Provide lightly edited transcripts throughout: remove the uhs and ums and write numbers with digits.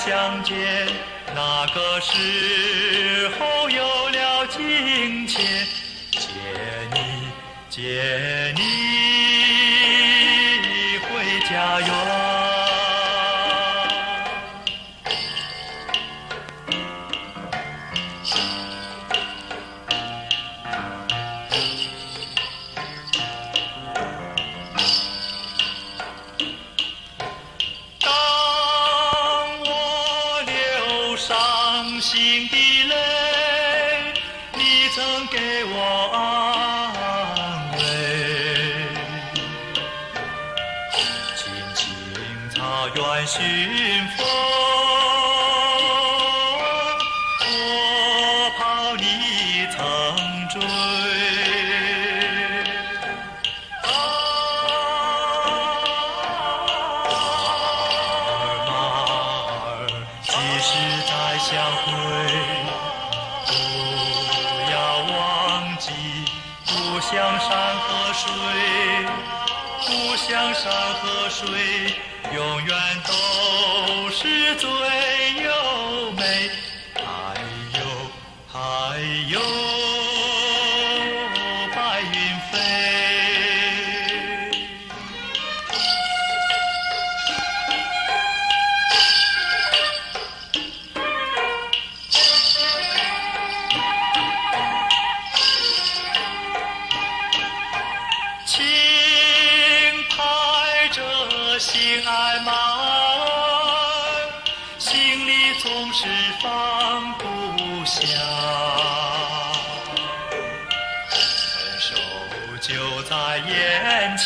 相见，那个时候有了金钱，接你回家园。伤心的泪，你曾给我安慰。青青草原寻风，我怕你曾追。相会，不要忘记故乡山和水，故乡山和水永远都是最优美。还有白云飞。轻拍着心爱马儿，心里总是放不下。分手就在眼前，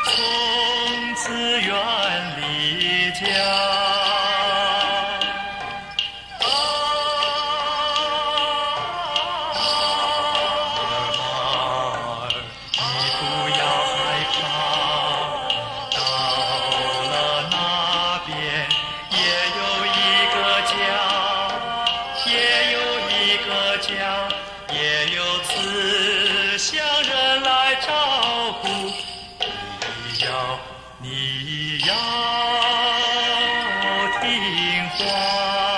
从此远离家。也有慈祥人来照顾，你要听话。